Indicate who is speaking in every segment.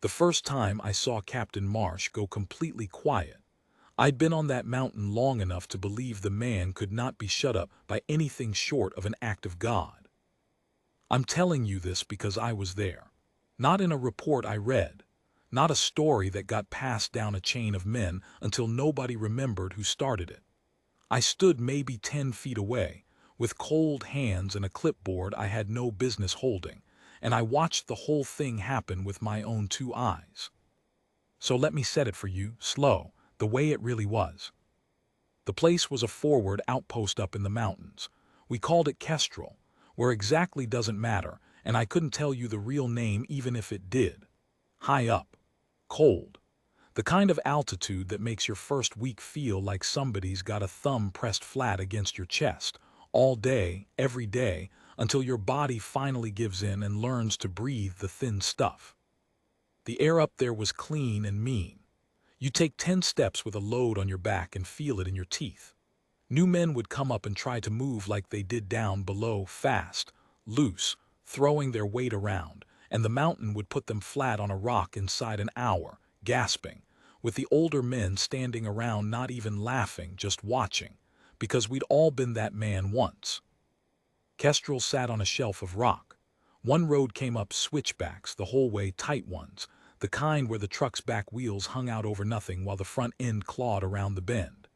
Speaker 1: The first time I saw Captain Marsh go completely quiet, I'd been on that mountain long enough to believe the man could not be shut up by anything short of an act of God. I'm telling you this because I was there. Not in a report I read, not a story that got passed down a chain of men until nobody remembered who started it. I stood maybe 10 feet away, with cold hands and a clipboard I had no business holding, and I watched the whole thing happen with my own two eyes. So let me set it for you, slow, the way it really was. The place was a forward outpost up in the mountains. We called it Kestrel, where exactly doesn't matter, and I couldn't tell you the real name even if it did. High up. Cold. The kind of altitude that makes your first week feel like somebody's got a thumb pressed flat against your chest, all day, every day, until your body finally gives in and learns to breathe the thin stuff. The air up there was clean and mean. You take 10 steps with a load on your back and feel it in your teeth. New men would come up and try to move like they did down below, fast, loose, throwing their weight around, and the mountain would put them flat on a rock inside an hour, gasping, with the older men standing around not even laughing, just watching, because we'd all been that man once. Kestrel sat on a shelf of rock. One road came up switchbacks the whole way, tight ones, the kind where the truck's back wheels hung out over nothing while the front end clawed around the bend.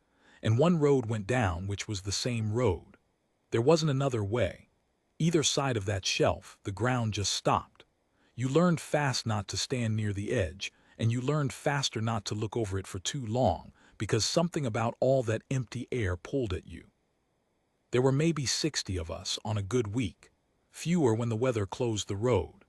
Speaker 1: And one road went down, which was the same road. There wasn't another way. Either side of that shelf, the ground just stopped. You learned fast not to stand near the edge, and you learned faster not to look over it for too long, because something about all that empty air pulled at you. There were maybe 60 of us on a good week, fewer when the weather closed the road.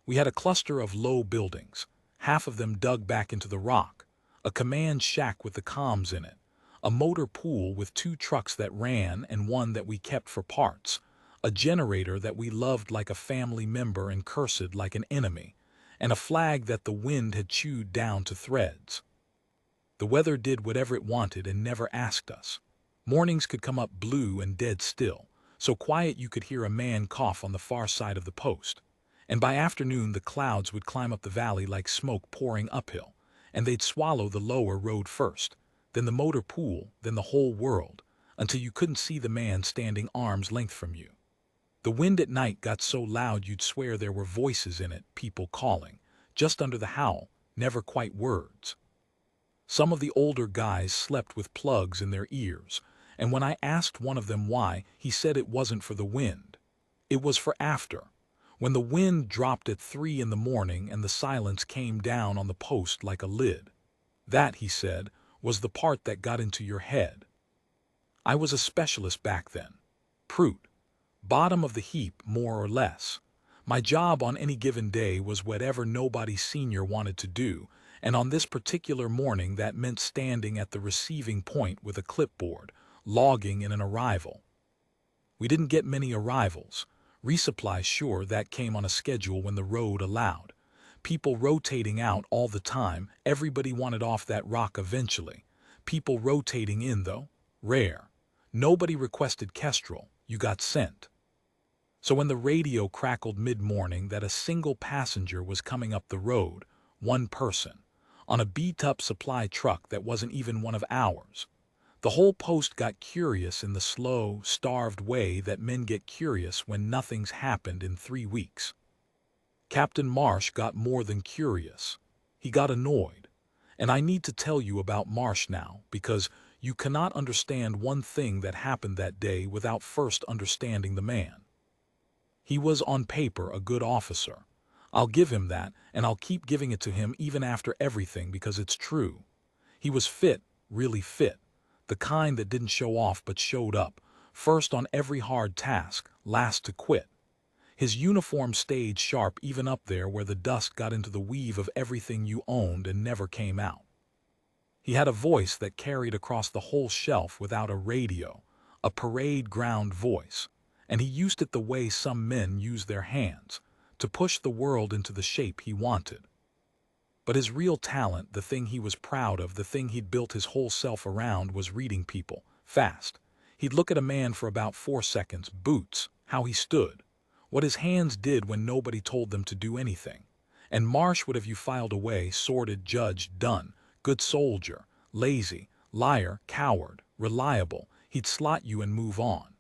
Speaker 1: We had a cluster of low buildings, half of them dug back into the rock, a command shack with the comms in it, a motor pool with 2 trucks that ran and one that we kept for parts, a generator that we loved like a family member and cursed like an enemy, and a flag that the wind had chewed down to threads. The weather did whatever it wanted and never asked us. Mornings could come up blue and dead still, so quiet you could hear a man cough on the far side of the post. And by afternoon the clouds would climb up the valley like smoke pouring uphill, and they'd swallow the lower road first, then the motor pool, then the whole world, until you couldn't see the man standing arm's length from you. The wind at night got so loud you'd swear there were voices in it, people calling, just under the howl, never quite words. Some of the older guys slept with plugs in their ears, and when I asked one of them why, he said it wasn't for the wind. It was for after, when the wind dropped at 3 in the morning and the silence came down on the post like a lid. That, he said, was the part that got into your head. I was a specialist back then. Prout. Bottom of the heap, more or less. My job on any given day was whatever nobody senior wanted to do, and on this particular morning that meant standing at the receiving point with a clipboard, logging in an arrival. We didn't get many arrivals. Resupply, sure, that came on a schedule when the road allowed. People rotating out all the time, everybody wanted off that rock eventually. People rotating in, though, rare. Nobody requested Kestrel, you got sent. So when the radio crackled mid-morning that a single passenger was coming up the road, one person, on a beat-up supply truck that wasn't even one of ours, the whole post got curious in the slow, starved way that men get curious when nothing's happened in 3 weeks. Captain Marsh got more than curious. He got annoyed. And I need to tell you about Marsh now, because you cannot understand one thing that happened that day without first understanding the man. He was on paper a good officer. I'll give him that, and I'll keep giving it to him even after everything because it's true. He was fit, really fit. The kind that didn't show off but showed up, first on every hard task, last to quit. His uniform stayed sharp even up there where the dust got into the weave of everything you owned and never came out. He had a voice that carried across the whole shelf without a radio, a parade ground voice, and he used it the way some men use their hands, to push the world into the shape he wanted. But his real talent, the thing he was proud of, the thing he'd built his whole self around, was reading people, fast. He'd look at a man for about 4 seconds, boots, how he stood, what his hands did when nobody told them to do anything, And Marsh would have you filed away, sorted, judged, done, good soldier, lazy, liar, coward, reliable. He'd slot you and move on.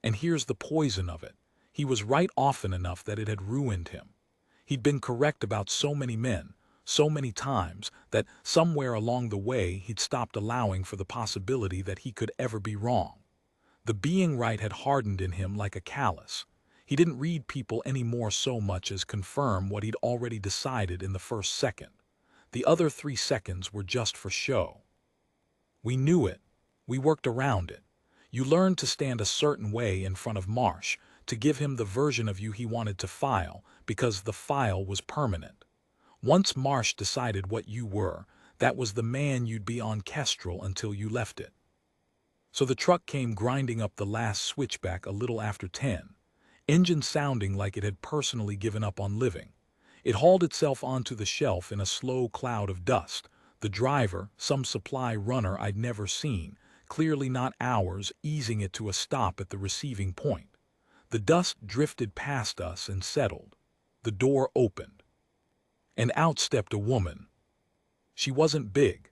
Speaker 1: And here's the poison of it. He was right often enough that it had ruined him. He'd been correct about so many men, so many times, that somewhere along the way he'd stopped allowing for the possibility that he could ever be wrong. The being right had hardened in him like a callus. He didn't read people any more so much as confirm what he'd already decided in the first second. The other 3 seconds were just for show. We knew it. We worked around it. You learned to stand a certain way in front of Marsh, to give him the version of you he wanted to file, because the file was permanent. Once Marsh decided what you were, that was the man you'd be on Kestrel until you left it. So the truck came grinding up the last switchback a little after 10, engine sounding like it had personally given up on living. It hauled itself onto the shelf in a slow cloud of dust. The driver, some supply runner I'd never seen, clearly not ours, easing it to a stop at the receiving point. The dust drifted past us and settled. The door opened. And out stepped a woman. She wasn't big.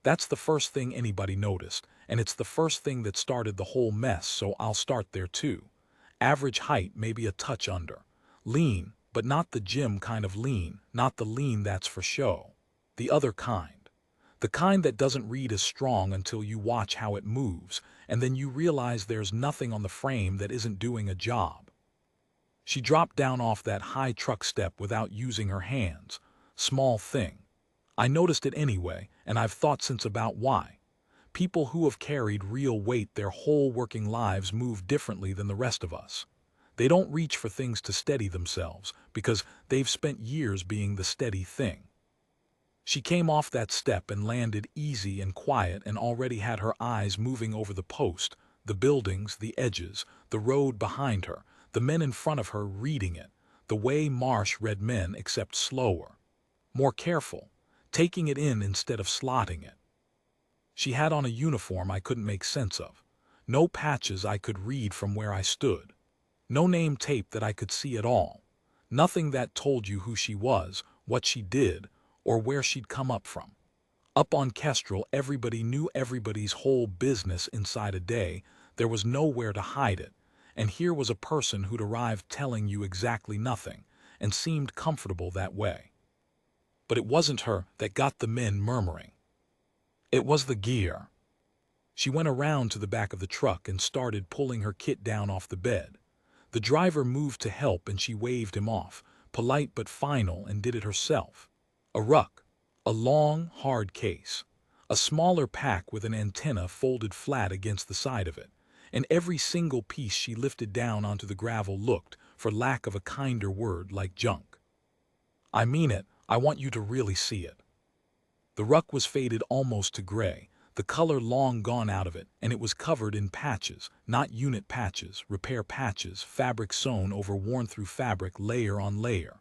Speaker 1: That's the first thing anybody noticed, and it's the first thing that started the whole mess, so I'll start there too. Average height, maybe a touch under. Lean, but not the gym kind of lean, not the lean that's for show. The other kind. The kind that doesn't read as strong until you watch how it moves, and then you realize there's nothing on the frame that isn't doing a job. She dropped down off that high truck step without using her hands. Small thing. I noticed it anyway, and I've thought since about why. People who have carried real weight their whole working lives move differently than the rest of us. They don't reach for things to steady themselves, because they've spent years being the steady thing. She came off that step and landed easy and quiet and already had her eyes moving over the post, the buildings, the edges, the road behind her, the men in front of her reading it, the way Marsh read men except slower. More careful, taking it in instead of slotting it. She had on a uniform I couldn't make sense of. No patches I could read from where I stood. No name tape that I could see at all. Nothing that told you who she was, what she did, or where she'd come up from. Up on Kestrel, everybody knew everybody's whole business inside a day. There was nowhere to hide it. And here was a person who'd arrived telling you exactly nothing, and seemed comfortable that way. But it wasn't her that got the men murmuring. It was the gear. She went around to the back of the truck and started pulling her kit down off the bed. The driver moved to help and she waved him off, polite but final, and did it herself. A ruck, a long, hard case, a smaller pack with an antenna folded flat against the side of it, and every single piece she lifted down onto the gravel looked, for lack of a kinder word, like junk. I mean it, I want you to really see it. The ruck was faded almost to gray, the color long gone out of it, and it was covered in patches, not unit patches, repair patches, fabric sewn over worn-through fabric layer on layer.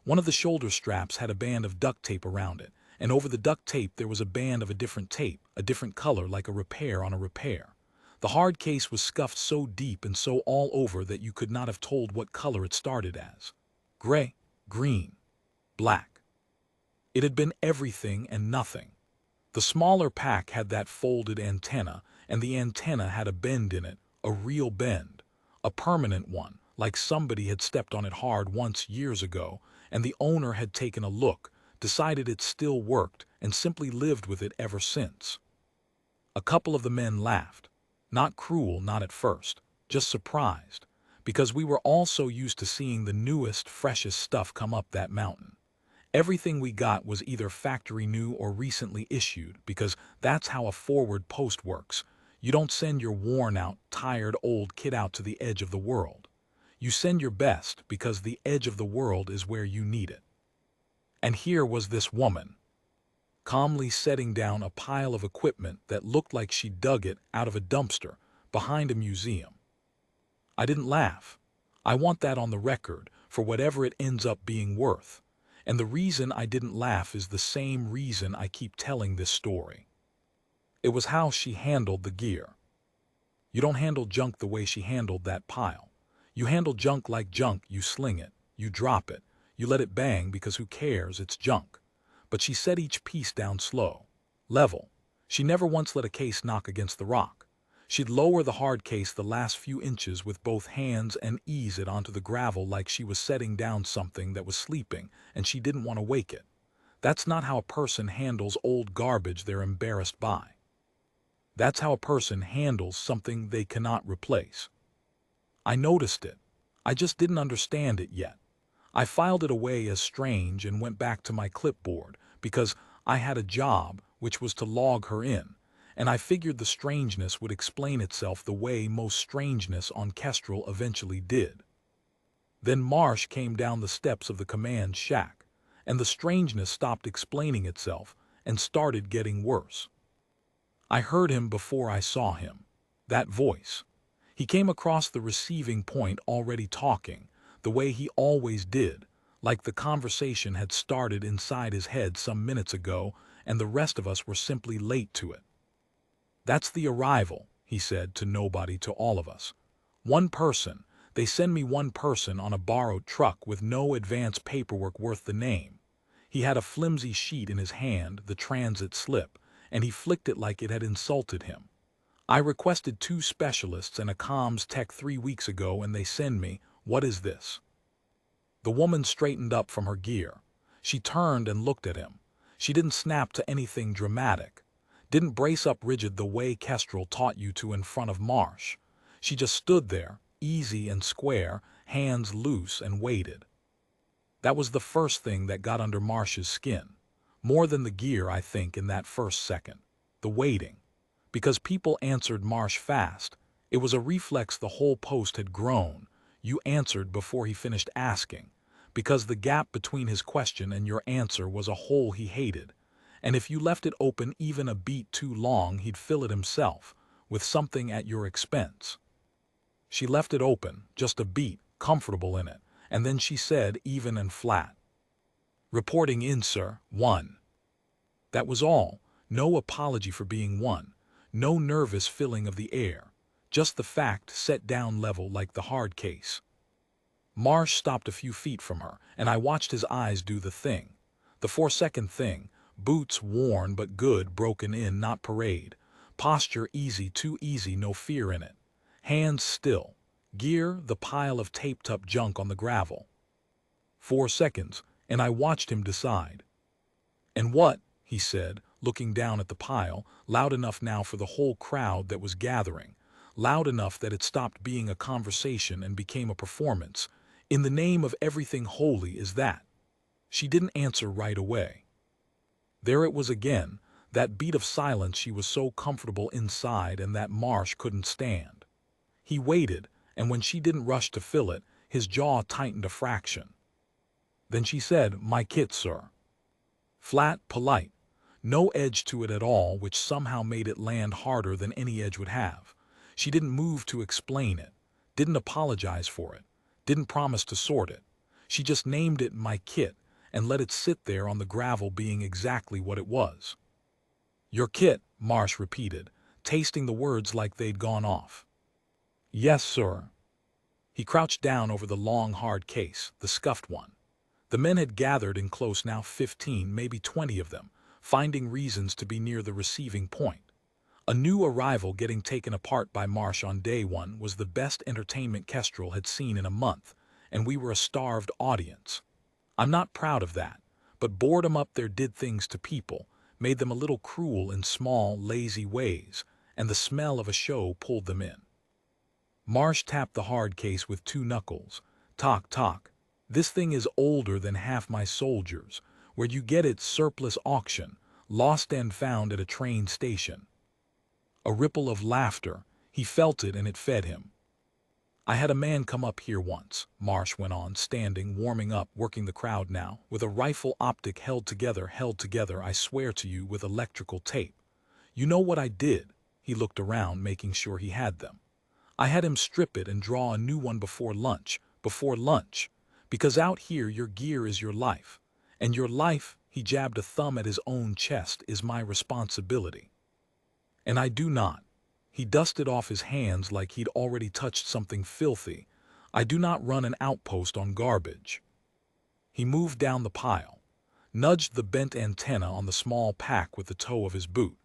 Speaker 1: One of the shoulder straps had a band of duct tape around it, and over the duct tape there was a band of a different tape, a different color, like a repair on a repair. The hard case was scuffed so deep and so all over that you could not have told what color it started as. Gray, green, black. It had been everything and nothing. The smaller pack had that folded antenna, and the antenna had a bend in it, a real bend, a permanent one, like somebody had stepped on it hard once years ago, and the owner had taken a look, decided it still worked, and simply lived with it ever since. A couple of the men laughed. Not cruel, not at first, just surprised, because we were all so used to seeing the newest, freshest stuff come up that mountain. Everything we got was either factory new or recently issued, because that's how a forward post works. You don't send your worn-out, tired old kid out to the edge of the world. You send your best, because the edge of the world is where you need it. And here was this woman, calmly setting down a pile of equipment that looked like she dug it out of a dumpster behind a museum. I didn't laugh. I want that on the record, for whatever it ends up being worth. And the reason I didn't laugh is the same reason I keep telling this story. It was how she handled the gear. You don't handle junk the way she handled that pile. You handle junk like junk, you sling it, you drop it, You let it bang because who cares, it's junk. But she set each piece down slow, level. She never once let a case knock against the rock. She'd lower the hard case the last few inches with both hands and ease it onto the gravel like she was setting down something that was sleeping and she didn't want to wake it. That's not how a person handles old garbage they're embarrassed by. That's how a person handles something they cannot replace. I noticed it. I just didn't understand it yet. I filed it away as strange and went back to my clipboard because I had a job which was to log her in, and I figured the strangeness would explain itself the way most strangeness on Kestrel eventually did. Then Marsh came down the steps of the command shack, and the strangeness stopped explaining itself and started getting worse. I heard him before I saw him. That voice. He came across the receiving point already talking, the way he always did, like the conversation had started inside his head some minutes ago and the rest of us were simply late to it. That's the arrival, he said to nobody, to all of us. One person. They send me one person on a borrowed truck with no advance paperwork worth the name. He had a flimsy sheet in his hand, the transit slip, and he flicked it like it had insulted him. I requested 2 specialists and a comms tech 3 weeks ago and they send me, what is this? The woman straightened up from her gear. She turned and looked at him. She didn't snap to anything dramatic. Didn't brace up rigid the way Kestrel taught you to in front of Marsh. She just stood there, easy and square, hands loose, and waited. That was the first thing that got under Marsh's skin. More than the gear, I think, in that first second. The waiting. Because people answered Marsh fast. It was a reflex the whole post had grown. You answered before he finished asking. Because the gap between his question and your answer was a hole he hated. And if you left it open even a beat too long, he'd fill it himself, with something at your expense. She left it open, just a beat, comfortable in it, and then she said, even and flat, "Reporting in, sir, 1." That was all. No apology for being 1. No nervous filling of the air. Just the fact set down level like the hard case. Marsh stopped a few feet from her, and I watched his eyes do the thing. The 4-second thing. Boots worn but good, broken in, not parade. Posture easy, too easy, no fear in it. Hands still. Gear, the pile of taped-up junk on the gravel. 4 seconds, and I watched him decide. "And what?" he said, looking down at the pile, loud enough now for the whole crowd that was gathering, loud enough that it stopped being a conversation and became a performance. "In the name of everything holy is that?" She didn't answer right away. There it was again, that beat of silence she was so comfortable inside and that Marsh couldn't stand. He waited, and when she didn't rush to fill it, his jaw tightened a fraction. Then she said, "My kit, sir." Flat, polite. No edge to it at all, which somehow made it land harder than any edge would have. She didn't move to explain it, didn't apologize for it, didn't promise to sort it. She just named it "my kit" and let it sit there on the gravel being exactly what it was. "Your kit," Marsh repeated, tasting the words like they'd gone off. "Yes, sir." He crouched down over the long, hard case, the scuffed one. The men had gathered in close now, 15, maybe 20 of them, finding reasons to be near the receiving point. A new arrival getting taken apart by Marsh on day 1 was the best entertainment Kestrel had seen in a month, and we were a starved audience. I'm not proud of that, but boredom up there did things to people, made them a little cruel in small, lazy ways, and the smell of a show pulled them in. Marsh tapped the hard case with 2 knuckles. "Talk, talk. This thing is older than half my soldiers. Where'd you get it? Surplus auction. Lost and found at a train station." A ripple of laughter. He felt it and it fed him. "I had a man come up here once," Marsh went on, standing, warming up, working the crowd now, with a rifle optic held together, I swear to you, with electrical tape. "You know what I did?" He looked around, making sure he had them. "I had him strip it and draw a new one before lunch, because out here your gear is your life, and your life," he jabbed a thumb at his own chest, "is my responsibility. And I do not," he dusted off his hands like he'd already touched something filthy, "I do not run an outpost on garbage." He moved down the pile, nudged the bent antenna on the small pack with the toe of his boot.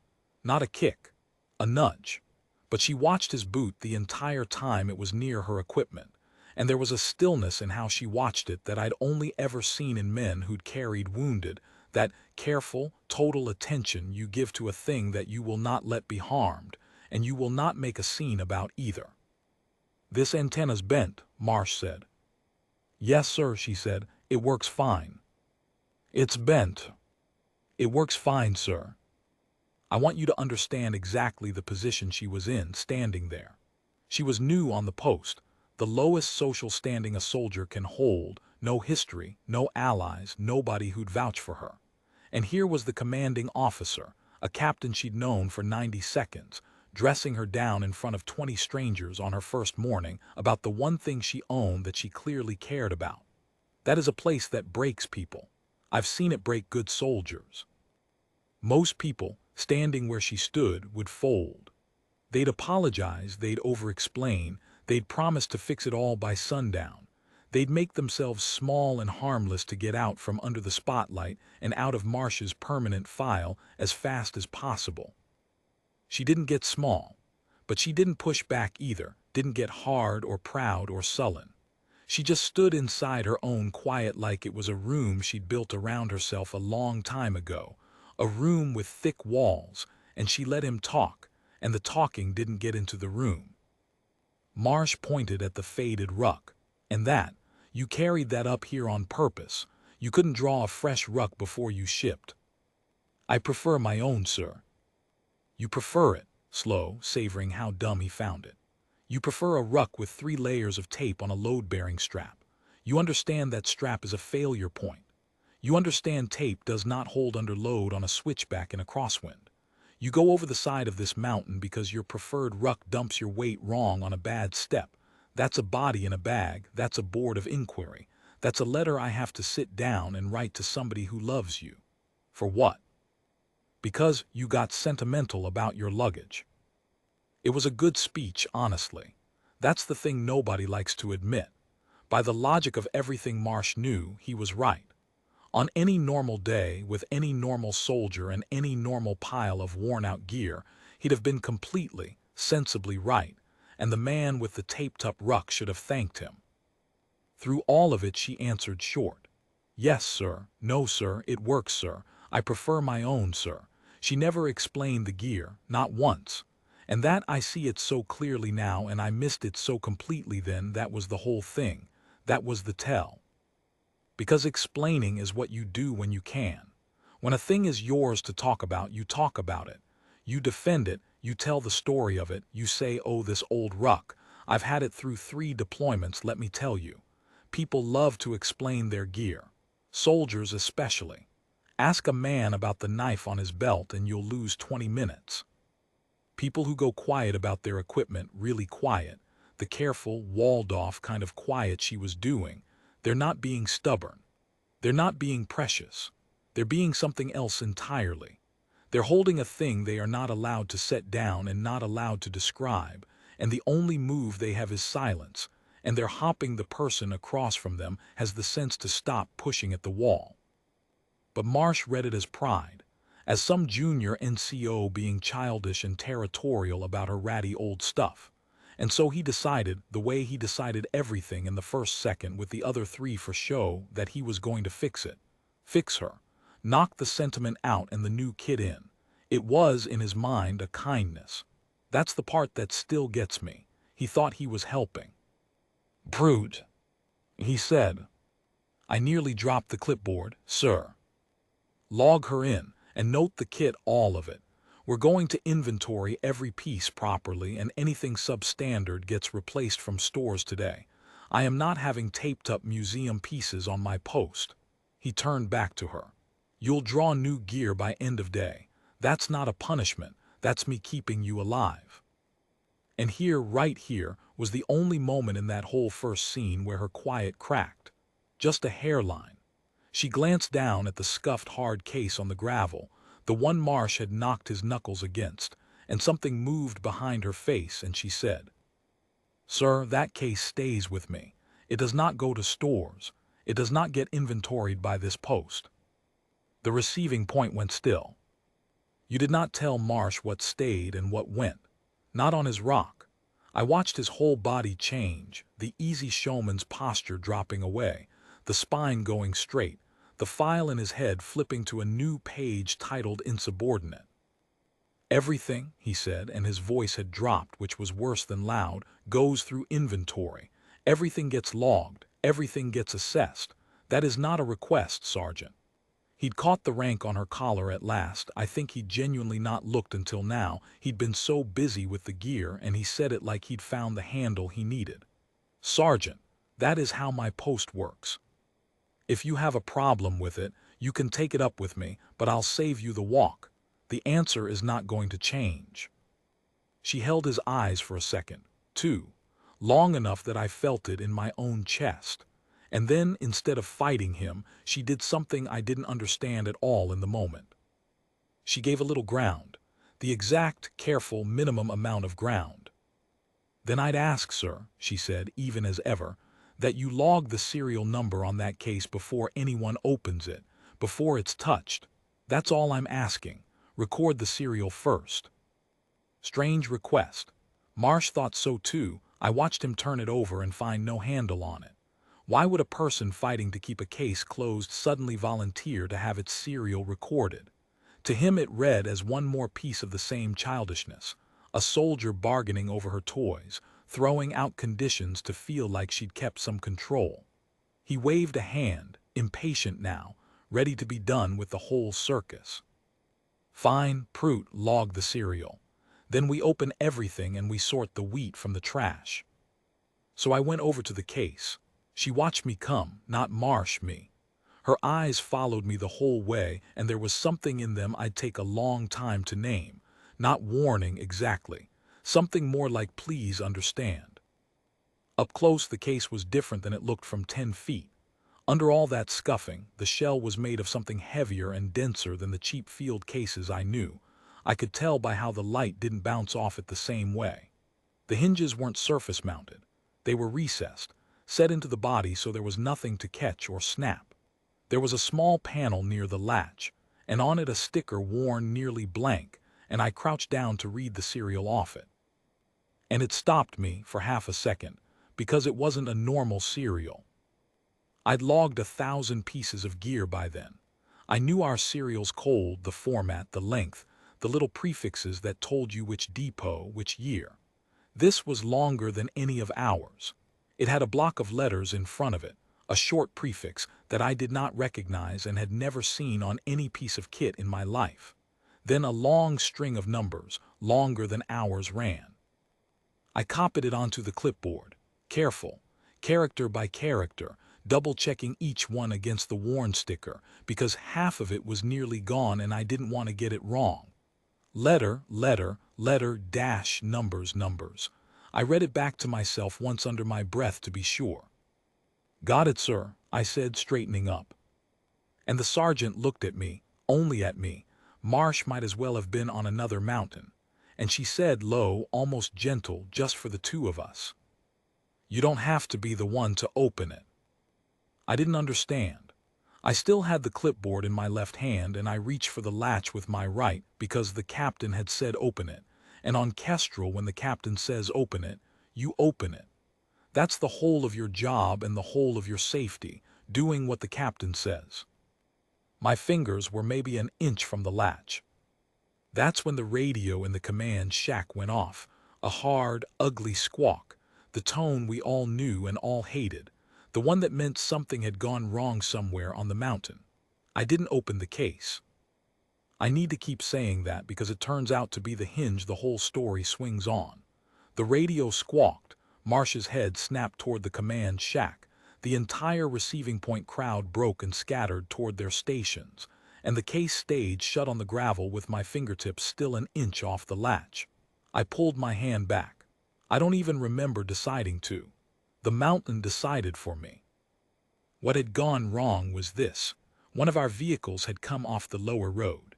Speaker 1: Not a kick, a nudge. But she watched his boot the entire time it was near her equipment, and there was a stillness in how she watched it that I'd only ever seen in men who'd carried wounded, that careful, total attention you give to a thing that you will not let be harmed, and you will not make a scene about either. "This antenna's bent," Marsh said. "Yes, sir," she said. "It works fine." "It's bent." "It works fine, sir." I want you to understand exactly the position she was in, standing there. She was new on the post, the lowest social standing a soldier can hold, no history, no allies, nobody who'd vouch for her. And here was the commanding officer, a captain she'd known for 90 seconds, dressing her down in front of 20 strangers on her first morning about the one thing she owned that she clearly cared about. That is a place that breaks people. I've seen it break good soldiers. Most people, standing where she stood, would fold. They'd apologize, they'd over-explain, they'd promise to fix it all by sundown. They'd make themselves small and harmless to get out from under the spotlight and out of Marsh's permanent file as fast as possible. She didn't get small, but she didn't push back either, didn't get hard or proud or sullen. She just stood inside her own quiet like it was a room she'd built around herself a long time ago, a room with thick walls, and she let him talk, and the talking didn't get into the room. Marsh pointed at the faded ruck. "And that, you carried that up here on purpose. You couldn't draw a fresh ruck before you shipped." "I prefer my own, sir." "You prefer it," slow, savoring how dumb he found it. "You prefer a ruck with 3 layers of tape on a load-bearing strap. You understand that strap is a failure point. You understand tape does not hold under load on a switchback in a crosswind. You go over the side of this mountain because your preferred ruck dumps your weight wrong on a bad step. That's a body in a bag, that's a board of inquiry. That's a letter I have to sit down and write to somebody who loves you. For what? Because you got sentimental about your luggage." It was a good speech, honestly. That's the thing nobody likes to admit. By the logic of everything Marsh knew, he was right. On any normal day, with any normal soldier and any normal pile of worn-out gear, he'd have been completely, sensibly right, and the man with the taped-up ruck should have thanked him. Through all of it she answered short. "Yes, sir. No, sir. It works, sir. I prefer my own, sir." She never explained the gear, not once. And that I see it so clearly now, and I missed it so completely then. That was the whole thing. That was the tell. Because explaining is what you do when you can. When a thing is yours to talk about, you talk about it. You defend it, you tell the story of it, you say, "Oh, this old ruck. I've had it through 3 deployments, let me tell you." People love to explain their gear. Soldiers especially. Ask a man about the knife on his belt and you'll lose 20 minutes. People who go quiet about their equipment, really quiet, the careful, walled-off kind of quiet she was doing, they're not being stubborn. They're not being precious. They're being something else entirely. They're holding a thing they are not allowed to set down and not allowed to describe, and the only move they have is silence, and they're hopping the person across from them has the sense to stop pushing at the wall. But Marsh read it as pride, as some junior NCO being childish and territorial about her ratty old stuff. And so he decided, the way he decided everything in the first second with the other 3 for show, that he was going to fix it. Fix her. Knock the sentiment out and the new kid in. It was, in his mind, a kindness. That's the part that still gets me. He thought he was helping. "Brute," he said. "I nearly dropped the clipboard, sir." "Log her in, and note the kit, all of it. We're going to inventory every piece properly, and anything substandard gets replaced from stores today. I am not having taped-up museum pieces on my post." He turned back to her. "You'll draw new gear by end of day. That's not a punishment. That's me keeping you alive." And here, right here, was the only moment in that whole first scene where her quiet cracked. Just a hairline. She glanced down at the scuffed hard case on the gravel, the one Marsh had knocked his knuckles against, and something moved behind her face, and she said, "Sir, that case stays with me. It does not go to stores. It does not get inventoried by this post. The receiving point went still. You did not tell Marsh what stayed and what went. Not on his rock. I watched his whole body change, the easy showman's posture dropping away, the spine going straight, the file in his head flipping to a new page titled Insubordinate. Everything, he said, and his voice had dropped, which was worse than loud, goes through inventory. Everything gets logged. Everything gets assessed. That is not a request, Sergeant. He'd caught the rank on her collar at last. I think he'd genuinely not looked until now. He'd been so busy with the gear, and he said it like he'd found the handle he needed. Sergeant, that is how my post works. If you have a problem with it, you can take it up with me, but I'll save you the walk. The answer is not going to change. She held his eyes for a second, too, long enough that I felt it in my own chest. And then, instead of fighting him, she did something I didn't understand at all in the moment. She gave a little ground, the exact, careful, minimum amount of ground. Then I'd ask, sir, she said, even as ever, that you log the serial number on that case before anyone opens it, before it's touched. That's all I'm asking. Record the serial first. Strange request. Marsh thought so too. I watched him turn it over and find no handle on it. Why would a person fighting to keep a case closed suddenly volunteer to have its serial recorded? To him it read as one more piece of the same childishness, a soldier bargaining over her toys, throwing out conditions to feel like she'd kept some control. He waved a hand, impatient now, ready to be done with the whole circus. Fine, Prout, log the serial. Then we open everything and we sort the wheat from the trash. So I went over to the case. She watched me come, not Marsh me. Her eyes followed me the whole way, and there was something in them I'd take a long time to name. Not warning exactly. Something more like please understand. Up close the case was different than it looked from 10 feet. Under all that scuffing, the shell was made of something heavier and denser than the cheap field cases I knew. I could tell by how the light didn't bounce off it the same way. The hinges weren't surface mounted. They were recessed, set into the body so there was nothing to catch or snap. There was a small panel near the latch, and on it a sticker worn nearly blank, and I crouched down to read the serial off it. And it stopped me for half a second, because it wasn't a normal serial. I'd logged 1,000 pieces of gear by then. I knew our serial's code, the format, the length, the little prefixes that told you which depot, which year. This was longer than any of ours. It had a block of letters in front of it, a short prefix that I did not recognize and had never seen on any piece of kit in my life. Then a long string of numbers, longer than ours, ran. I copied it onto the clipboard, careful, character by character, double-checking each one against the warn sticker, because half of it was nearly gone and I didn't want to get it wrong. Letter, letter, letter, dash, numbers, numbers. I read it back to myself once under my breath to be sure. Got it, sir, I said, straightening up. And the sergeant looked at me, only at me. Marsh might as well have been on another mountain. And she said, low, almost gentle, just for the two of us. You don't have to be the one to open it. I didn't understand. I still had the clipboard in my left hand, and I reached for the latch with my right because the captain had said open it. And on Kestrel, when the captain says open it, you open it. That's the whole of your job and the whole of your safety, doing what the captain says. My fingers were maybe an inch from the latch. That's when the radio in the command shack went off, a hard, ugly squawk, the tone we all knew and all hated, the one that meant something had gone wrong somewhere on the mountain. I didn't open the case. I need to keep saying that because it turns out to be the hinge the whole story swings on. The radio squawked, Marsh's head snapped toward the command shack, the entire receiving point crowd broke and scattered toward their stations, and the case stayed shut on the gravel with my fingertips still an inch off the latch. I pulled my hand back. I don't even remember deciding to. The mountain decided for me. What had gone wrong was this. One of our vehicles had come off the lower road.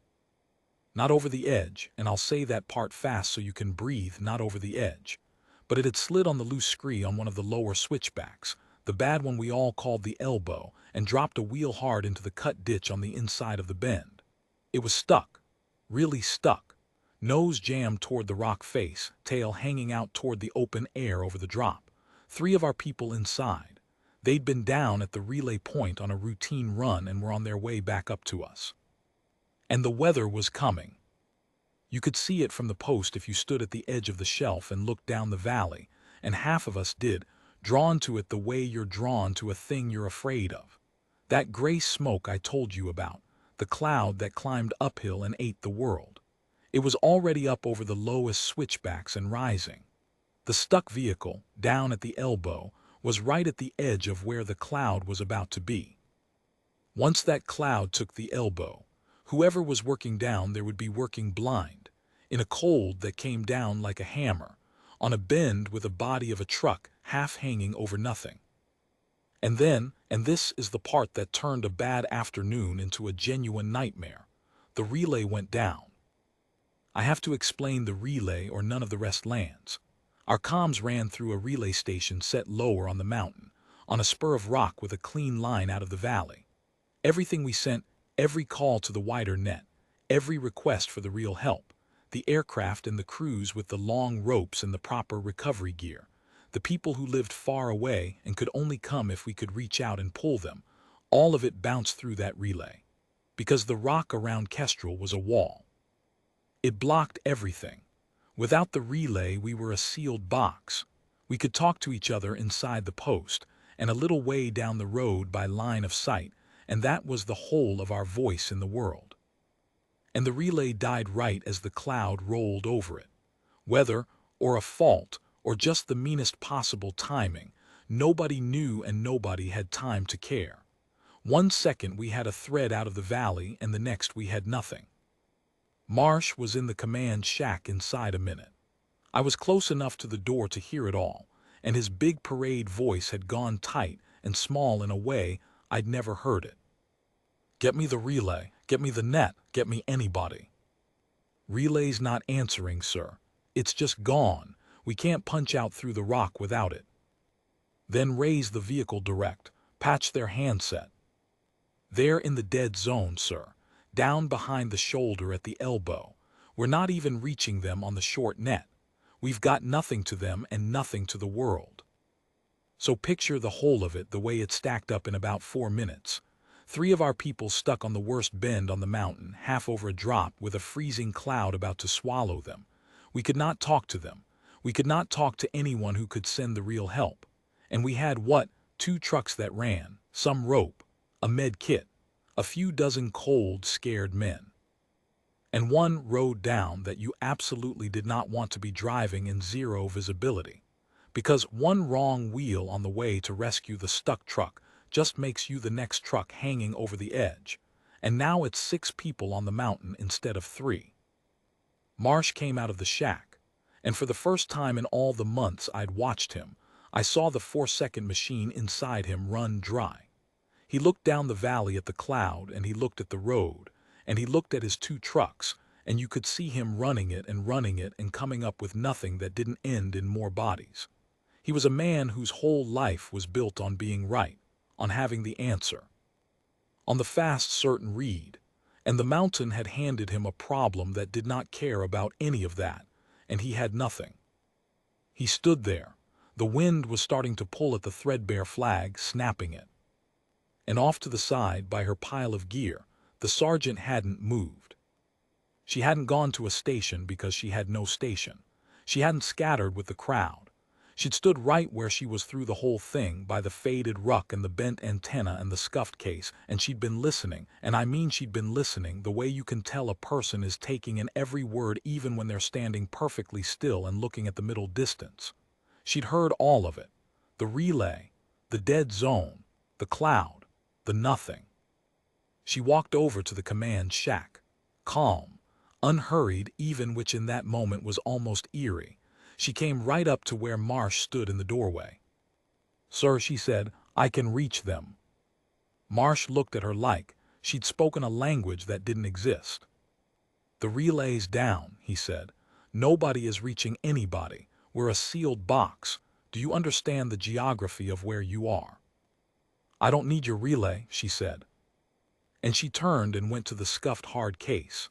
Speaker 1: Not over the edge, and I'll say that part fast so you can breathe, not over the edge. But it had slid on the loose scree on one of the lower switchbacks, the bad one we all called the elbow, and dropped a wheel hard into the cut ditch on the inside of the bend. It was stuck, really stuck, nose jammed toward the rock face, tail hanging out toward the open air over the drop. 3 of our people inside. They'd been down at the relay point on a routine run and were on their way back up to us. And the weather was coming. You could see it from the post if you stood at the edge of the shelf and looked down the valley, and half of us did, drawn to it the way you're drawn to a thing you're afraid of. That gray smoke I told you about, the cloud that climbed uphill and ate the world. It was already up over the lowest switchbacks and rising. The stuck vehicle, down at the elbow, was right at the edge of where the cloud was about to be. Once that cloud took the elbow, whoever was working down there would be working blind, in a cold that came down like a hammer, on a bend with a body of a truck half hanging over nothing. And then, and this is the part that turned a bad afternoon into a genuine nightmare, the relay went down. I have to explain the relay or none of the rest lands. Our comms ran through a relay station set lower on the mountain, on a spur of rock with a clean line out of the valley. Everything we sent, every call to the wider net, every request for the real help, the aircraft and the crews with the long ropes and the proper recovery gear, the people who lived far away and could only come if we could reach out and pull them, all of it bounced through that relay. Because the rock around Kestrel was a wall. It blocked everything. Without the relay, we were a sealed box. We could talk to each other inside the post, and a little way down the road by line of sight, and that was the whole of our voice in the world. And the relay died right as the cloud rolled over it. Weather, or a fault, or just the meanest possible timing, nobody knew and nobody had time to care. 1 second we had a thread out of the valley and the next we had nothing. Marsh was in the command shack inside a minute. I was close enough to the door to hear it all, and his big parade voice had gone tight and small in a way I'd never heard it. Get me the relay, get me the net, get me anybody. Relay's not answering, sir. It's just gone. We can't punch out through the rock without it. Then raise the vehicle direct, patch their handset. They're in the dead zone, sir. Down behind the shoulder at the elbow. We're not even reaching them on the short net. We've got nothing to them and nothing to the world. So picture the whole of it the way it stacked up in about 4 minutes. 3 of our people stuck on the worst bend on the mountain, half over a drop with a freezing cloud about to swallow them. We could not talk to them. We could not talk to anyone who could send the real help. And we had, 2 trucks that ran, some rope, a med kit, a few dozen cold, scared men. And 1 road down that you absolutely did not want to be driving in 0 visibility. Because 1 wrong wheel on the way to rescue the stuck truck just makes you the next truck hanging over the edge. And now it's 6 people on the mountain instead of 3. Marsh came out of the shack, and for the first time in all the months I'd watched him, I saw the 4-second machine inside him run dry. He looked down the valley at the cloud, and he looked at the road, and he looked at his 2 trucks, and you could see him running it and coming up with nothing that didn't end in more bodies. He was a man whose whole life was built on being right, on having the answer, on the fast, certain read, and the mountain had handed him a problem that did not care about any of that, and he had nothing. He stood there. The wind was starting to pull at the threadbare flag, snapping it. And off to the side, by her pile of gear, the sergeant hadn't moved. She hadn't gone to a station because she had no station. She hadn't scattered with the crowd. She'd stood right where she was through the whole thing, by the faded ruck and the bent antenna and the scuffed case, and she'd been listening, and I mean she'd been listening the way you can tell a person is taking in every word even when they're standing perfectly still and looking at the middle distance. She'd heard all of it. The relay, the dead zone, the cloud, the nothing. She walked over to the command shack, calm, unhurried even, which in that moment was almost eerie. She came right up to where Marsh stood in the doorway. "Sir," she said, "I can reach them." Marsh looked at her like she'd spoken a language that didn't exist. "The relay's down," he said. "Nobody is reaching anybody. We're a sealed box. Do you understand the geography of where you are? I don't need your relay, she said. And she turned and went to the scuffed hard case.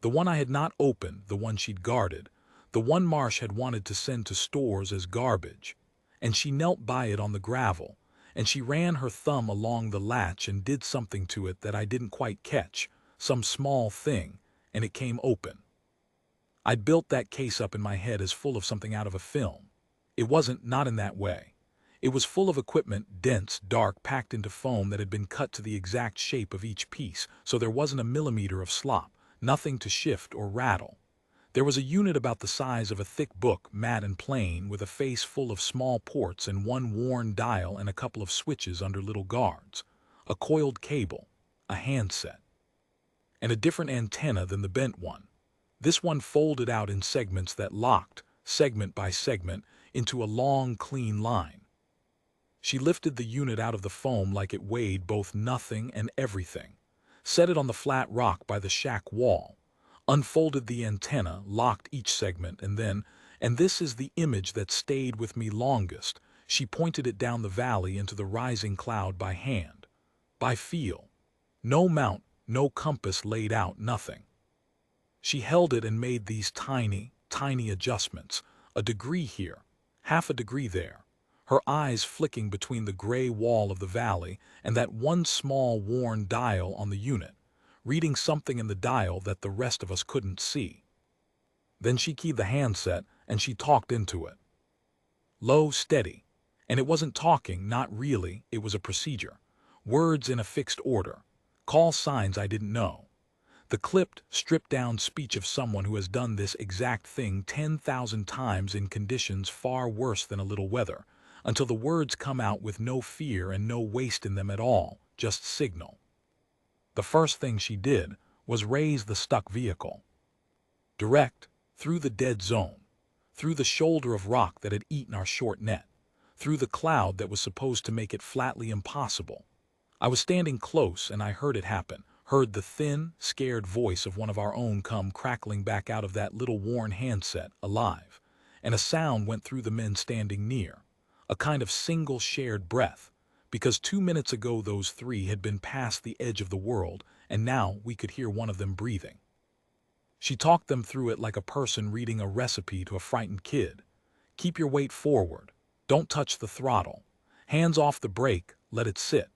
Speaker 1: The one I had not opened, the one she'd guarded, the one Marsh had wanted to send to stores as garbage. And she knelt by it on the gravel, and she ran her thumb along the latch and did something to it that I didn't quite catch, some small thing, and it came open. I'd built that case up in my head as full of something out of a film. It wasn't, not in that way. It was full of equipment, dense, dark, packed into foam that had been cut to the exact shape of each piece, so there wasn't a millimeter of slop, nothing to shift or rattle. There was a unit about the size of a thick book, matte and plain, with a face full of small ports and one worn dial and a couple of switches under little guards, a coiled cable, a handset, and a different antenna than the bent one. This one folded out in segments that locked, segment by segment, into a long, clean line. She lifted the unit out of the foam like it weighed both nothing and everything, set it on the flat rock by the shack wall, unfolded the antenna, locked each segment, and then, and this is the image that stayed with me longest, she pointed it down the valley into the rising cloud by hand, by feel. No mount, no compass laid out, nothing. She held it and made these tiny, tiny adjustments, a degree here, half a degree there, her eyes flicking between the gray wall of the valley and that one small worn dial on the unit, reading something in the dial that the rest of us couldn't see. Then she keyed the handset and she talked into it. Low, steady. And it wasn't talking, not really, it was a procedure. Words in a fixed order. Call signs I didn't know. The clipped, stripped-down speech of someone who has done this exact thing 10,000 times in conditions far worse than a little weather, until the words come out with no fear and no waste in them at all, just signal. The first thing she did was raise the stuck vehicle. Direct, through the dead zone, through the shoulder of rock that had eaten our short net, through the cloud that was supposed to make it flatly impossible. I was standing close and I heard it happen, heard the thin, scared voice of one of our own come crackling back out of that little worn handset, alive, and a sound went through the men standing near, a kind of single shared breath, because 2 minutes ago those three had been past the edge of the world, and now we could hear one of them breathing. She talked them through it like a person reading a recipe to a frightened kid. Keep your weight forward. Don't touch the throttle. Hands off the brake, let it sit.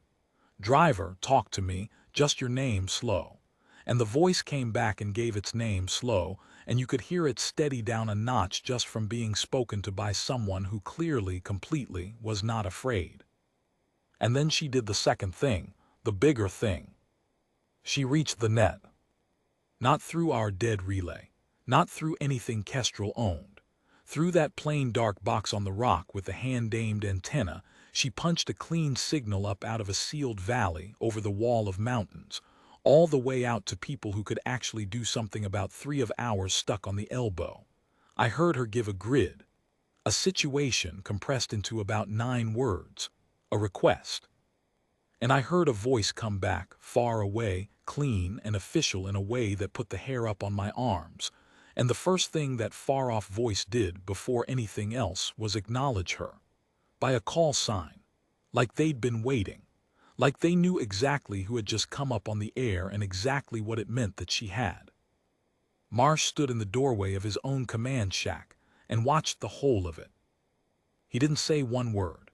Speaker 1: Driver, talk to me, just your name, slow. And the voice came back and gave its name, slow, and you could hear it steady down a notch just from being spoken to by someone who clearly, completely, was not afraid. And then she did the second thing, the bigger thing. She reached the net. Not through our dead relay, not through anything Kestrel owned. Through that plain dark box on the rock with the hand-aimed antenna, she punched a clean signal up out of a sealed valley over the wall of mountains, all the way out to people who could actually do something about 3 of ours stuck on the elbow. I heard her give a grid, a situation compressed into about 9 words, a request. And I heard a voice come back, far away, clean and official in a way that put the hair up on my arms. And the first thing that far-off voice did before anything else was acknowledge her. By a call sign. Like they'd been waiting. Like they knew exactly who had just come up on the air and exactly what it meant that she had. Marsh stood in the doorway of his own command shack and watched the whole of it. He didn't say one word.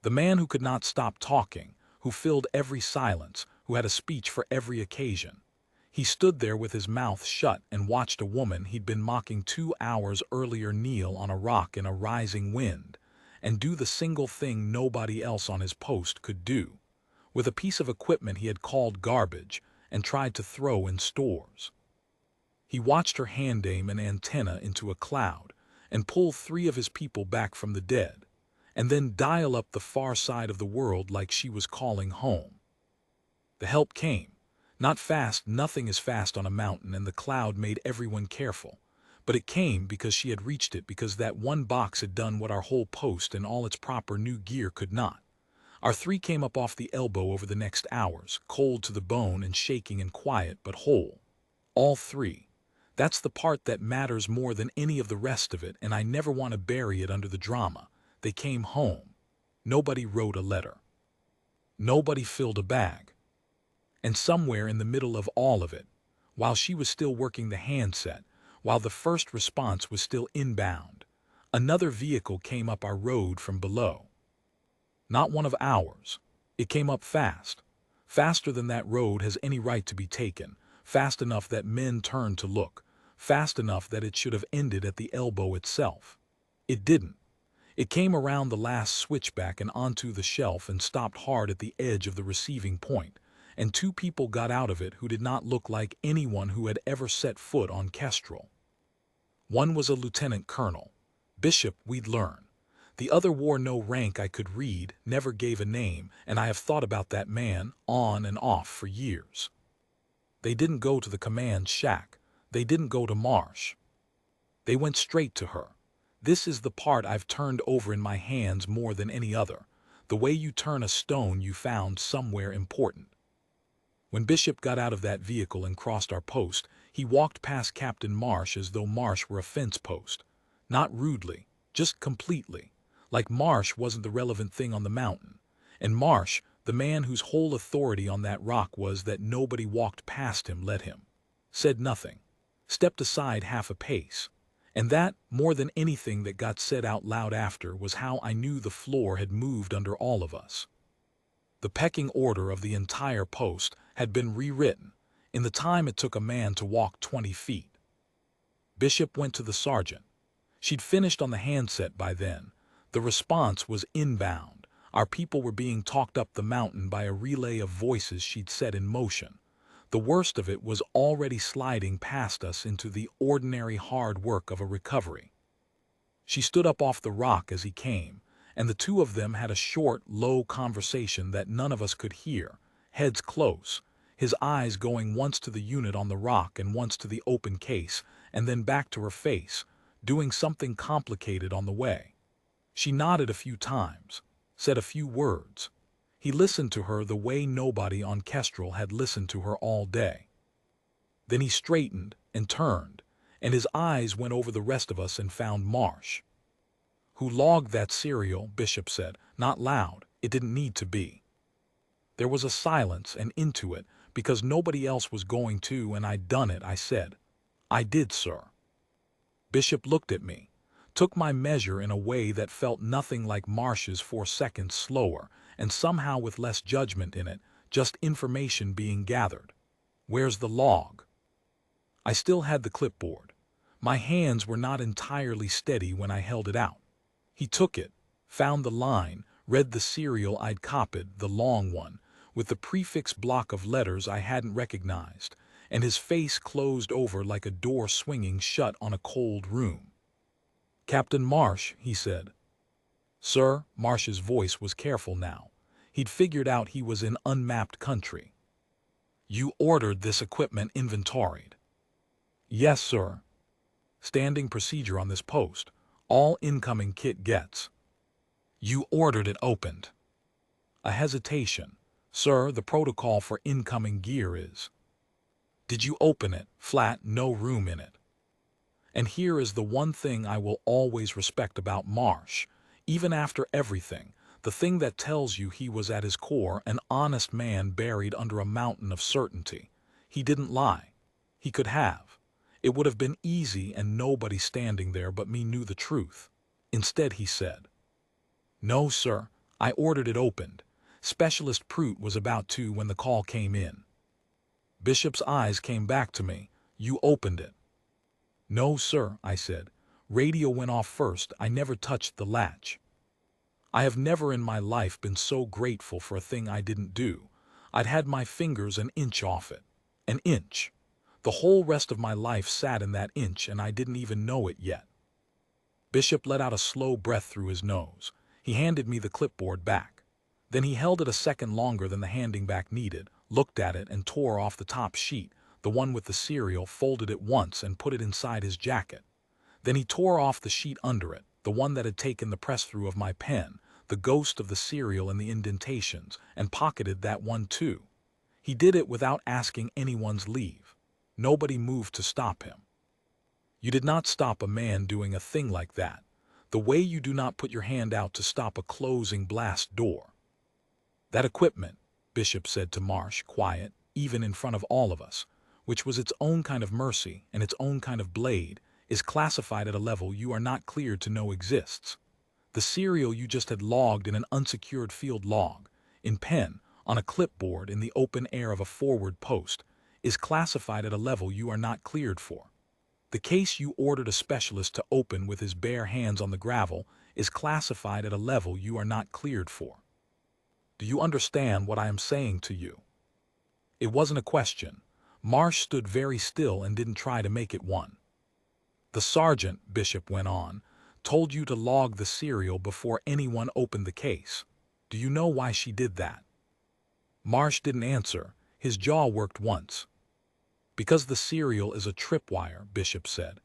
Speaker 1: The man who could not stop talking, who filled every silence, who had a speech for every occasion. He stood there with his mouth shut and watched a woman he'd been mocking 2 hours earlier kneel on a rock in a rising wind and do the single thing nobody else on his post could do, with a piece of equipment he had called garbage and tried to throw in stores. He watched her hand aim an antenna into a cloud and pull 3 of his people back from the dead, and then dial up the far side of the world like she was calling home. The help came. Not fast, nothing is fast on a mountain, and the cloud made everyone careful. But it came because she had reached it, because that one box had done what our whole post and all its proper new gear could not. Our 3 came up off the elbow over the next hours, cold to the bone and shaking and quiet, but whole. All 3. That's the part that matters more than any of the rest of it, and I never want to bury it under the drama. They came home. Nobody wrote a letter. Nobody filled a bag. And somewhere in the middle of all of it, while she was still working the handset, while the first response was still inbound, another vehicle came up our road from below. Not one of ours. It came up fast. Faster than that road has any right to be taken. Fast enough that men turned to look. Fast enough that it should have ended at the elbow itself. It didn't. It came around the last switchback and onto the shelf and stopped hard at the edge of the receiving point, and two people got out of it who did not look like anyone who had ever set foot on Kestrel. One was a lieutenant colonel. Bishop, we'd learn. The other wore no rank I could read, never gave a name, and I have thought about that man, on and off, for years. They didn't go to the command shack. They didn't go to Marsh. They went straight to her. This is the part I've turned over in my hands more than any other, the way you turn a stone you found somewhere important. When Bishop got out of that vehicle and crossed our post, he walked past Captain Marsh as though Marsh were a fence post. Not rudely, just completely. Like Marsh wasn't the relevant thing on the mountain. And Marsh, the man whose whole authority on that rock was that nobody walked past him, let him. Said nothing. Stepped aside half a pace. And that, more than anything that got said out loud after, was how I knew the floor had moved under all of us. The pecking order of the entire post had been rewritten in the time it took a man to walk 20 feet. Bishop went to the sergeant. She'd finished on the handset by then. The response was inbound. Our people were being talked up the mountain by a relay of voices she'd set in motion. The worst of it was already sliding past us into the ordinary hard work of a recovery. She stood up off the rock as he came, and the two of them had a short, low conversation that none of us could hear, heads close, his eyes going once to the unit on the rock and once to the open case, and then back to her face, doing something complicated on the way. She nodded a few times, said a few words. He listened to her the way nobody on Kestrel had listened to her all day. Then he straightened and turned, and his eyes went over the rest of us and found Marsh. Who logged that serial, Bishop said, not loud, it didn't need to be. There was a silence, and into it, because nobody else was going to, and I'd done it, I said, I did, sir. Bishop looked at me, took my measure in a way that felt nothing like Marsh's 4 seconds slower, and somehow with less judgment in it, just information being gathered. Where's the log? I still had the clipboard. My hands were not entirely steady when I held it out. He took it, found the line, read the serial I'd copied, the long one, with the prefix block of letters I hadn't recognized, and his face closed over like a door swinging shut on a cold room. Captain Marsh, he said. Sir, Marsh's voice was careful now. He'd figured out he was in unmapped country. You ordered this equipment inventoried. Yes, sir. Standing procedure on this post. All incoming kit gets. You ordered it opened. A hesitation. Sir, the protocol for incoming gear is. Did you open it? Flat, no room in it. And here is the one thing I will always respect about Marsh, even after everything, the thing that tells you he was at his core an honest man buried under a mountain of certainty. He didn't lie. He could have. It would have been easy and nobody standing there but me knew the truth. Instead he said, No, sir, I ordered it opened. Specialist Prout was about to when the call came in. Bishop's eyes came back to me. You opened it. No, sir, I said. Radio went off first. I never touched the latch. I have never in my life been so grateful for a thing I didn't do. I'd had my fingers an inch off it. An inch. The whole rest of my life sat in that inch and I didn't even know it yet. Bishop let out a slow breath through his nose. He handed me the clipboard back. Then he held it a second longer than the handing back needed, looked at it and tore off the top sheet, the one with the serial, folded it once and put it inside his jacket. Then he tore off the sheet under it, the one that had taken the press-through of my pen, the ghost of the serial and the indentations, and pocketed that one too. He did it without asking anyone's leave. Nobody moved to stop him. You did not stop a man doing a thing like that. The way you do not put your hand out to stop a closing blast door. That equipment, Bishop said to Marsh, quiet, even in front of all of us, which was its own kind of mercy and its own kind of blade, is classified at a level you are not cleared to know exists. The serial you just had logged in an unsecured field log, in pen, on a clipboard in the open air of a forward post, is classified at a level you are not cleared for. The case you ordered a specialist to open with his bare hands on the gravel is classified at a level you are not cleared for. Do you understand what I am saying to you? It wasn't a question. Marsh stood very still and didn't try to make it one. The sergeant, Bishop went on, told you to log the serial before anyone opened the case. Do you know why she did that? Marsh didn't answer. His jaw worked once. Because the serial is a tripwire, Bishop said.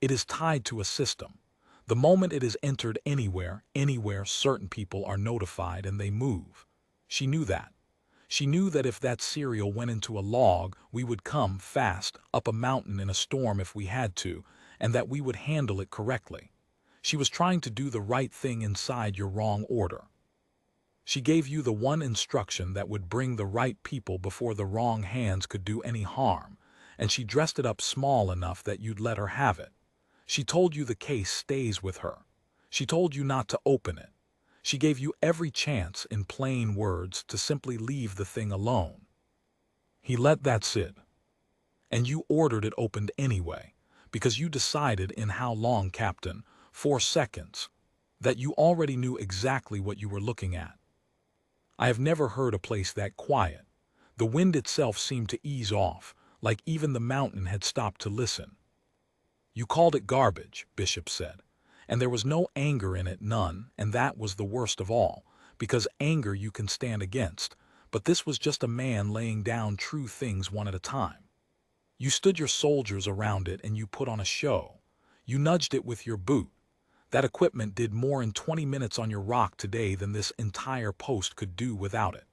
Speaker 1: It is tied to a system. The moment it is entered anywhere, certain people are notified and they move. She knew that. She knew that if that serial went into a log, we would come fast up a mountain in a storm if we had to, and that we would handle it correctly. She was trying to do the right thing inside your wrong order. She gave you the one instruction that would bring the right people before the wrong hands could do any harm, and she dressed it up small enough that you'd let her have it. She told you the case stays with her. She told you not to open it. She gave you every chance, in plain words, to simply leave the thing alone. He let that sit. And you ordered it opened anyway, because you decided in how long, Captain, 4 seconds, that you already knew exactly what you were looking at. I have never heard a place that quiet. The wind itself seemed to ease off, like even the mountain had stopped to listen. You called it garbage, Bishop said, and there was no anger in it, none, and that was the worst of all, because anger you can stand against, but this was just a man laying down true things one at a time. You stood your soldiers around it and you put on a show. You nudged it with your boot. That equipment did more in 20 minutes on your rock today than this entire post could do without it.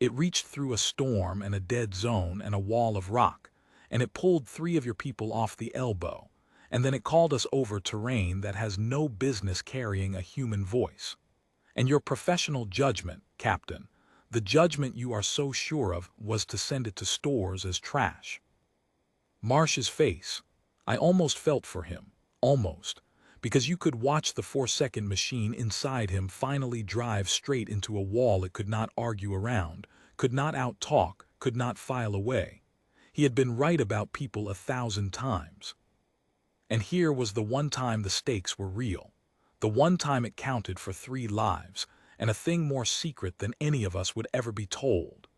Speaker 1: It reached through a storm and a dead zone and a wall of rock, and it pulled 3 of your people off the elbow, and then it called us over terrain that has no business carrying a human voice. And your professional judgment, Captain, the judgment you are so sure of, was to send it to stores as trash. Marsh's face, I almost felt for him, almost, because you could watch the 4-second machine inside him finally drive straight into a wall it could not argue around, could not out-talk, could not file away. He had been right about people 1,000 times. And here was the one time the stakes were real, the one time it counted for 3 lives, and a thing more secret than any of us would ever be told.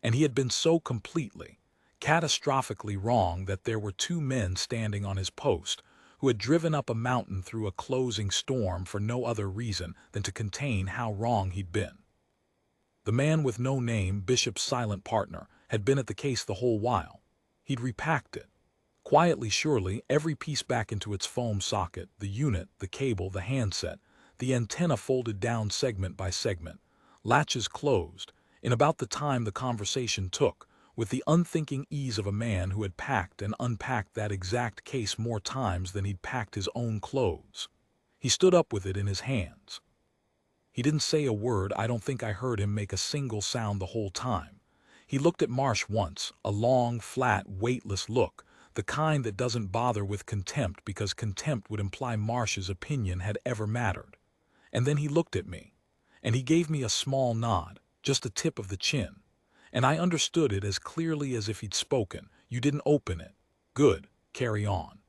Speaker 1: And he had been so completely, catastrophically wrong that there were 2 men standing on his post who had driven up a mountain through a closing storm for no other reason than to contain how wrong he'd been. The man with no name, Bishop's silent partner, had been at the case the whole while. He'd repacked it. Quietly, surely, every piece back into its foam socket, the unit, the cable, the handset, the antenna folded down segment by segment, latches closed, in about the time the conversation took, with the unthinking ease of a man who had packed and unpacked that exact case more times than he'd packed his own clothes. He stood up with it in his hands. He didn't say a word. I don't think I heard him make a single sound the whole time. He looked at Marsh once, a long, flat, weightless look, the kind that doesn't bother with contempt because contempt would imply Marsh's opinion had ever mattered. And then he looked at me, and he gave me a small nod, just the tip of the chin. And I understood it as clearly as if he'd spoken. You didn't open it. Good, carry on.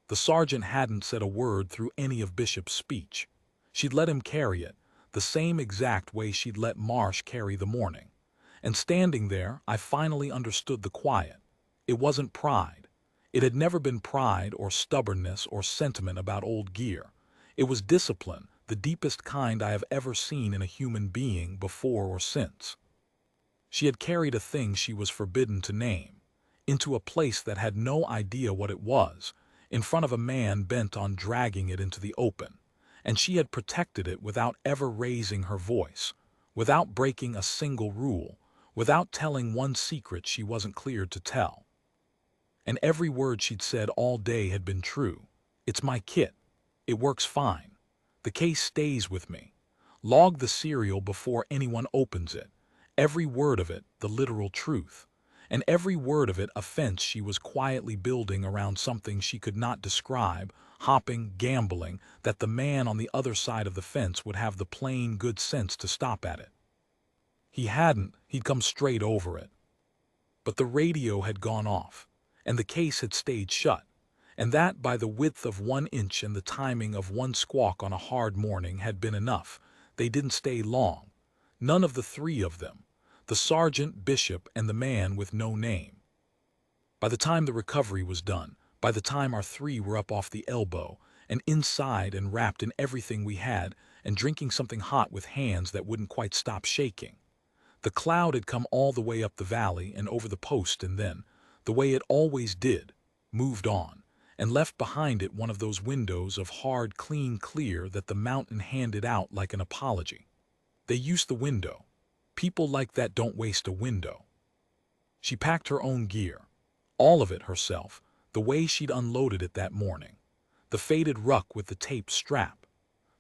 Speaker 1: The sergeant hadn't said a word through any of Bishop's speech. She'd let him carry it, the same exact way she'd let Marsh carry the morning. And standing there, I finally understood the quiet. It wasn't pride. It had never been pride or stubbornness or sentiment about old gear. It was discipline, the deepest kind I have ever seen in a human being before or since. She had carried a thing she was forbidden to name, into a place that had no idea what it was, in front of a man bent on dragging it into the open, and she had protected it without ever raising her voice, without breaking a single rule, without telling one secret she wasn't cleared to tell. And every word she'd said all day had been true. It's my kit. It works fine. The case stays with me. Log the serial before anyone opens it. Every word of it, the literal truth. And every word of it a fence she was quietly building around something she could not describe, hopping, gambling, that the man on the other side of the fence would have the plain good sense to stop at it. He hadn't, he'd come straight over it. But the radio had gone off, and the case had stayed shut, and that by the width of 1 inch and the timing of one squawk on a hard morning had been enough. They didn't stay long. None of the three of them. The sergeant, Bishop, and the man with no name. By the time the recovery was done, by the time our three were up off the elbow, and inside and wrapped in everything we had, and drinking something hot with hands that wouldn't quite stop shaking, the cloud had come all the way up the valley and over the post and then, the way it always did, moved on, and left behind it one of those windows of hard, clean clear that the mountain handed out like an apology. They used the window. People like that don't waste a window. She packed her own gear, all of it herself, the way she'd unloaded it that morning. The faded ruck with the taped strap.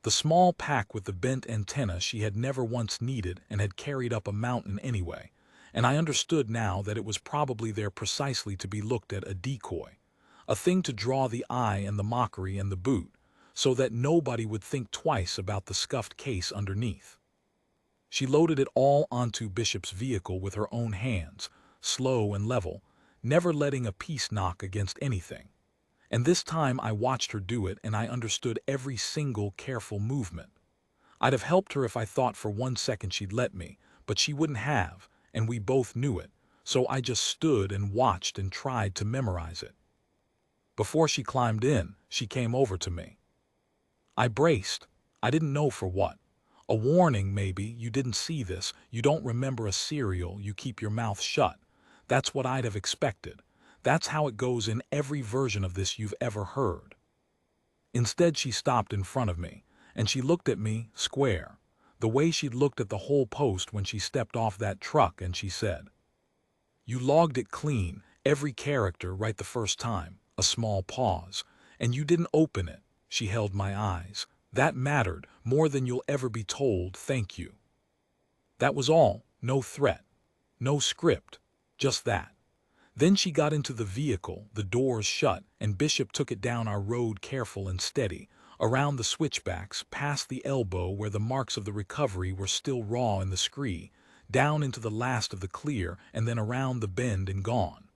Speaker 1: The small pack with the bent antenna she had never once needed and had carried up a mountain anyway, and I understood now that it was probably there precisely to be looked at, a decoy, a thing to draw the eye and the mockery and the boot, so that nobody would think twice about the scuffed case underneath. She loaded it all onto Bishop's vehicle with her own hands, slow and level, never letting a piece knock against anything. And this time I watched her do it and I understood every single careful movement. I'd have helped her if I thought for 1 second she'd let me, but she wouldn't have, and we both knew it, so I just stood and watched and tried to memorize it. Before she climbed in, she came over to me. I braced. I didn't know for what. A warning, maybe. You didn't see this. You don't remember a serial. You keep your mouth shut. That's what I'd have expected. That's how it goes in every version of this you've ever heard. Instead, she stopped in front of me, and she looked at me square, the way she'd looked at the whole post when she stepped off that truck, and she said, "You logged it clean, every character right the first time." A small pause. "And you didn't open it." She held my eyes. "That mattered, more than you'll ever be told. Thank you." That was all. No threat. No script. Just that. Then she got into the vehicle, the doors shut, and Bishop took it down our road careful and steady, around the switchbacks, past the elbow where the marks of the recovery were still raw in the scree, down into the last of the clear, and then around the bend and gone.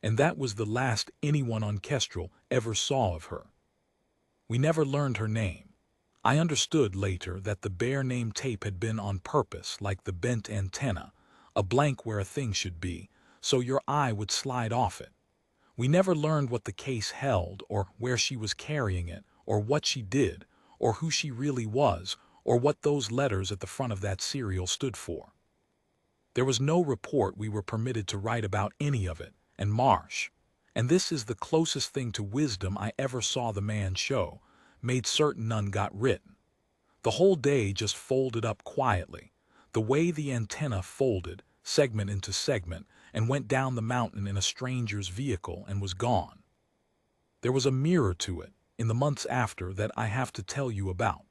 Speaker 1: And that was the last anyone on Kestrel ever saw of her. We never learned her name. I understood later that the bare name tape had been on purpose, like the bent antenna, a blank where a thing should be, so your eye would slide off it. We never learned what the case held, or where she was carrying it, or what she did, or who she really was, or what those letters at the front of that serial stood for. There was no report we were permitted to write about any of it, and Marsh, and this is the closest thing to wisdom I ever saw the man show, made certain none got written. The whole day just folded up quietly, the way the antenna folded, segment into segment, and went down the mountain in a stranger's vehicle and was gone. There was a mirror to it, in the months after, that I have to tell you about,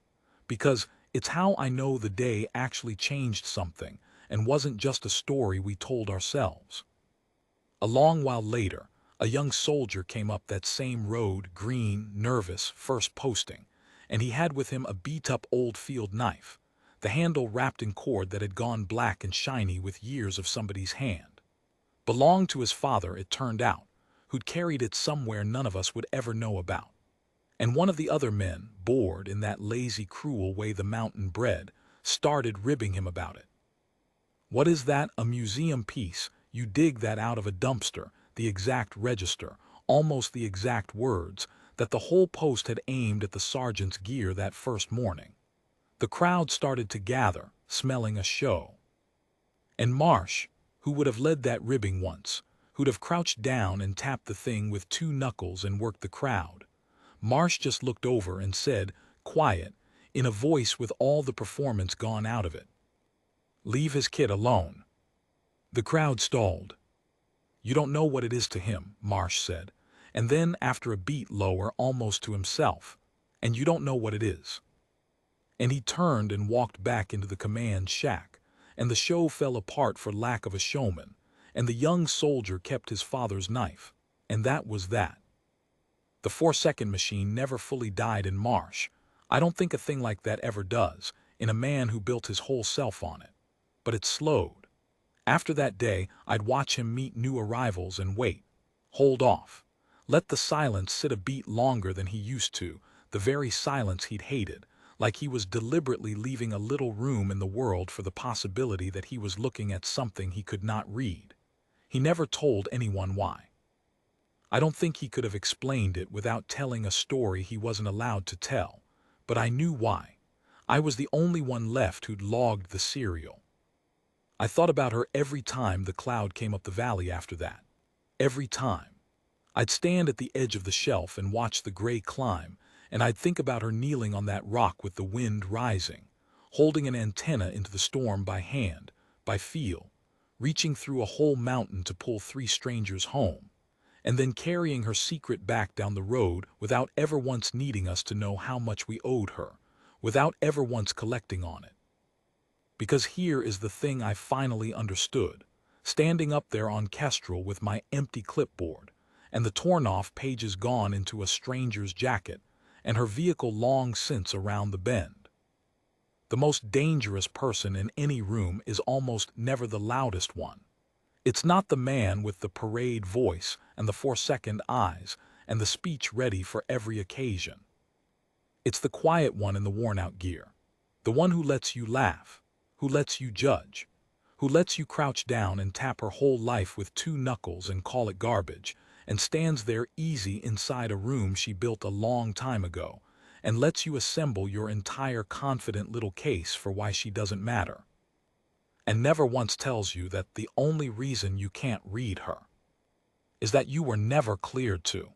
Speaker 1: because it's how I know the day actually changed something and wasn't just a story we told ourselves. A long while later, a young soldier came up that same road, green, nervous, first posting, and he had with him a beat-up old field knife, the handle wrapped in cord that had gone black and shiny with years of somebody's hand. Belonged to his father, it turned out, who'd carried it somewhere none of us would ever know about. And one of the other men, bored in that lazy, cruel way the mountain bred, started ribbing him about it. "What is that? A museum piece? You dig that out of a dumpster," the exact register, almost the exact words, that the whole post had aimed at the sergeant's gear that first morning. The crowd started to gather, smelling a show. And Marsh, who would have led that ribbing once, who'd have crouched down and tapped the thing with 2 knuckles and worked the crowd, Marsh just looked over and said, quiet, in a voice with all the performance gone out of it, "Leave his kid alone." The crowd stalled. "You don't know what it is to him," Marsh said, and then, after a beat lower, almost to himself, and you don't know what it is." And he turned and walked back into the command shack, and the show fell apart for lack of a showman, and the young soldier kept his father's knife, and that was that. The 4-second machine never fully died in Marsh. I don't think a thing like that ever does, in a man who built his whole self on it. But it slowed. After that day, I'd watch him meet new arrivals and wait. Hold off. Let the silence sit a beat longer than he used to, the very silence he'd hated, like he was deliberately leaving a little room in the world for the possibility that he was looking at something he could not read. He never told anyone why. I don't think he could have explained it without telling a story he wasn't allowed to tell, but I knew why. I was the only one left who'd logged the serial. I thought about her every time the cloud came up the valley after that. Every time. I'd stand at the edge of the shelf and watch the gray climb, and I'd think about her kneeling on that rock with the wind rising, holding an antenna into the storm by hand, by feel, reaching through a whole mountain to pull 3 strangers home, and then carrying her secret back down the road without ever once needing us to know how much we owed her, without ever once collecting on it. Because here is the thing I finally understood, standing up there on Kestrel with my empty clipboard, and the torn-off pages gone into a stranger's jacket, and her vehicle long since around the bend. The most dangerous person in any room is almost never the loudest one. It's not the man with the parade voice and the 4-second eyes and the speech ready for every occasion. It's the quiet one in the worn-out gear, the one who lets you laugh, who lets you judge, who lets you crouch down and tap her whole life with 2 knuckles and call it garbage, and stands there easy inside a room she built a long time ago, and lets you assemble your entire confident little case for why she doesn't matter. And never once tells you that the only reason you can't read her is that you were never cleared to.